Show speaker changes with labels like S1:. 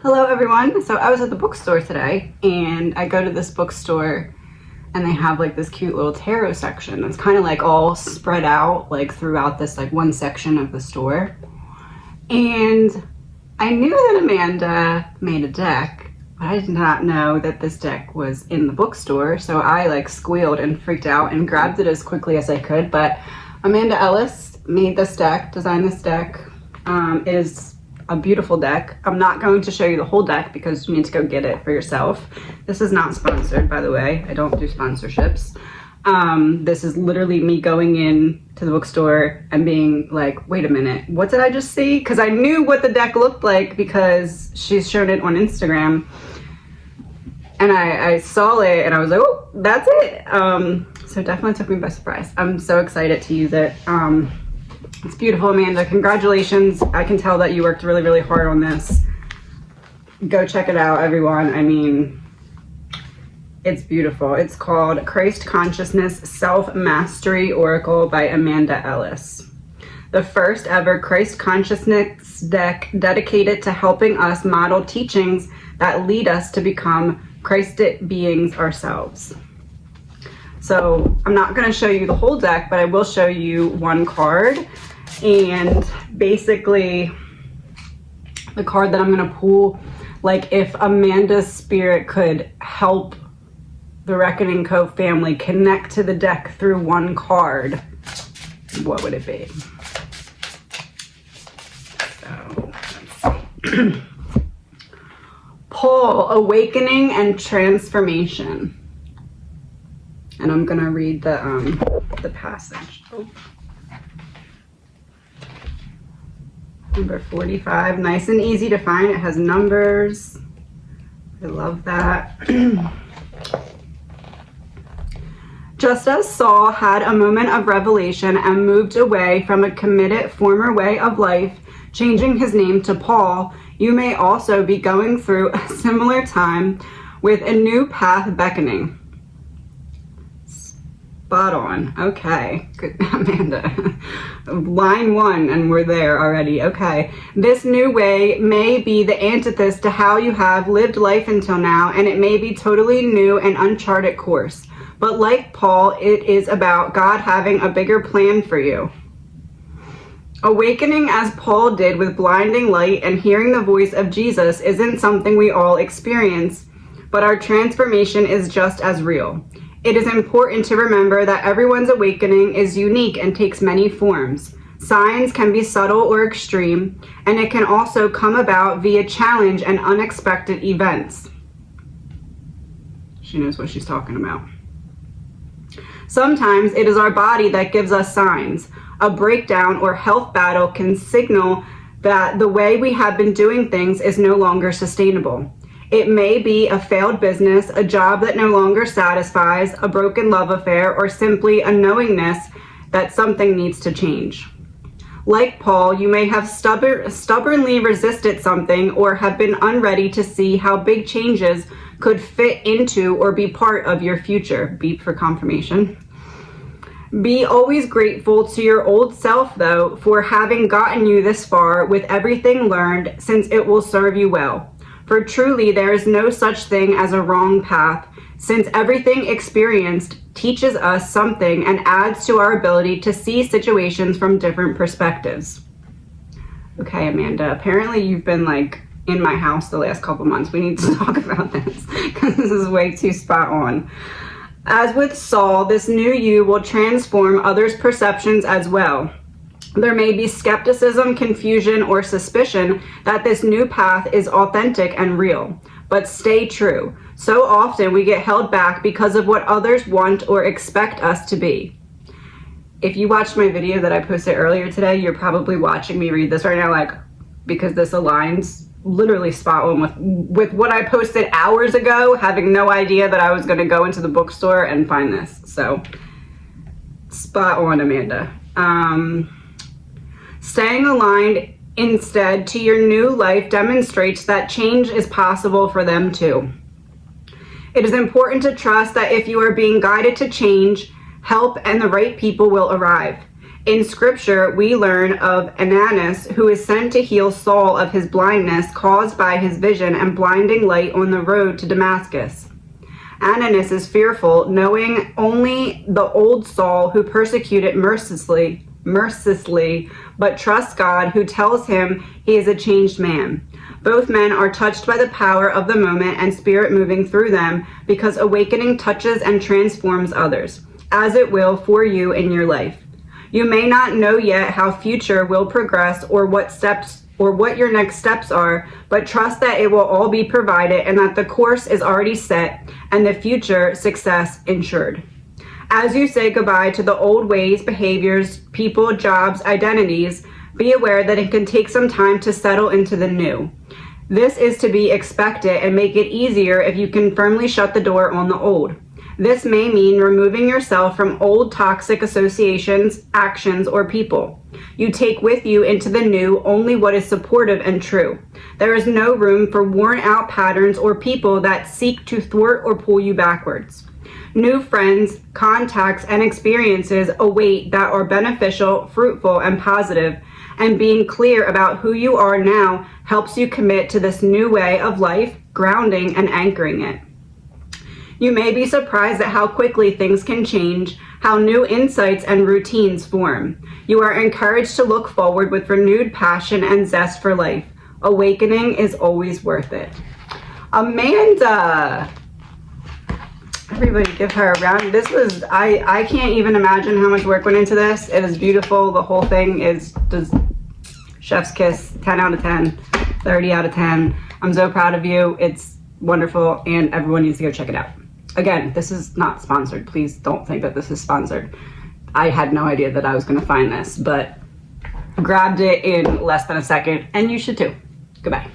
S1: Hello everyone. So I was at the bookstore today and I go to this bookstore and they have like this cute little tarot section that's kind of like all spread out like throughout this like one section of the store. And I knew that Amanda made a deck, but I did not know that this deck was in the bookstore. So I like squealed and freaked out and grabbed it as quickly as I could. But Amanda Ellis made this deck, designed this deck. It is a beautiful deck. I'm not going to show you the whole deck because you need to go get it for yourself. This is not sponsored, by the way. I don't do sponsorships. This is literally me going in to the bookstore and being like, wait a minute, what did I just see? Because I knew what the deck looked like because she's shown it on Instagram. And I saw it and I was like, oh, that's it. So it definitely took me by surprise. I'm so excited to use it. It's beautiful, Amanda. Congratulations. I can tell that you worked really, really hard on this. Go check it out, everyone. I mean, it's beautiful. It's called Christ Consciousness Self-Mastery Oracle by Amanda Ellis. The first ever Christ Consciousness deck dedicated to helping us model teachings that lead us to become Christed beings ourselves. So I'm not going to show you the whole deck, but I will show you one card. And basically the card that I'm going to pull, like if Amanda's spirit could help the Reckoning Co family connect to the deck through one card, what would it be? So let's see. Paul, Awakening and Transformation. And I'm gonna read the passage. Oh. Number 45, nice and easy to find. It has numbers. I love that. Just as Saul had a moment of revelation and moved away from a committed former way of life, changing his name to Paul, you may also be going through a similar time with a new path beckoning. Spot on. Okay. Good, Amanda. Line 1 and we're there already. Okay. This new way may be the antithesis to how you have lived life until now, and it may be totally new and uncharted course. But like Paul, it is about God having a bigger plan for you. Awakening as Paul did with blinding light and hearing the voice of Jesus isn't something we all experience, but our transformation is just as real. It is important to remember that everyone's awakening is unique and takes many forms. Signs can be subtle or extreme, and it can also come about via challenge and unexpected events. She knows what she's talking about. Sometimes it is our body that gives us signs. A breakdown or health battle can signal that the way we have been doing things is no longer sustainable. It may be a failed business, a job that no longer satisfies, a broken love affair, or simply a knowingness that something needs to change. Like Paul, you may have stubbornly resisted something or have been unready to see how big changes could fit into or be part of your future. Beep for confirmation. Be always grateful to your old self, though, for having gotten you this far with everything learned, since it will serve you well. For truly, there is no such thing as a wrong path, since everything experienced teaches us something and adds to our ability to see situations from different perspectives. Okay, Amanda, apparently you've been like in my house the last couple months. We need to talk about this because this is way too spot on. As with Saul, this new you will transform others' perceptions as well. There may be skepticism, confusion, or suspicion that this new path is authentic and real, but stay true. So often we get held back because of what others want or expect us to be. If you watched my video that I posted earlier today, you're probably watching me read this right now, like, because this aligns literally spot on with what I posted hours ago, having no idea that I was going to go into the bookstore and find this. So, spot on, Amanda. Staying aligned instead to your new life demonstrates that change is possible for them too. It is important to trust that if you are being guided to change, help and the right people will arrive. In scripture, we learn of Ananias, who is sent to heal Saul of his blindness caused by his vision and blinding light on the road to Damascus. Ananias is fearful, knowing only the old Saul who persecuted mercilessly, but trusts God, who tells him he is a changed man. Both men are touched by the power of the moment and spirit moving through them, because awakening touches and transforms others, as it will for you in your life. You may not know yet how future will progress or what your next steps are, but trust that it will all be provided and that the course is already set and the future success ensured. As you say goodbye to the old ways, behaviors, people, jobs, identities, be aware that it can take some time to settle into the new. This is to be expected and make it easier if you can firmly shut the door on the old. This may mean removing yourself from old toxic associations, actions, or people. You take with you into the new only what is supportive and true. There is no room for worn-out patterns or people that seek to thwart or pull you backwards. New friends, contacts, and experiences await that are beneficial, fruitful, and positive, and being clear about who you are now helps you commit to this new way of life, grounding and anchoring it. You may be surprised at how quickly things can change, how new insights and routines form. You are encouraged to look forward with renewed passion and zest for life. Awakening is always worth it. Amanda! Everybody give her a round. This was, I can't even imagine how much work went into this. It is beautiful. The whole thing is just chef's kiss, 10 out of 10, 30 out of 10. I'm so proud of you. It's wonderful, and everyone needs to go check it out. Again, this is not sponsored. Please don't think that this is sponsored. I had no idea that I was going to find this, but grabbed it in less than a second, and you should too. Goodbye.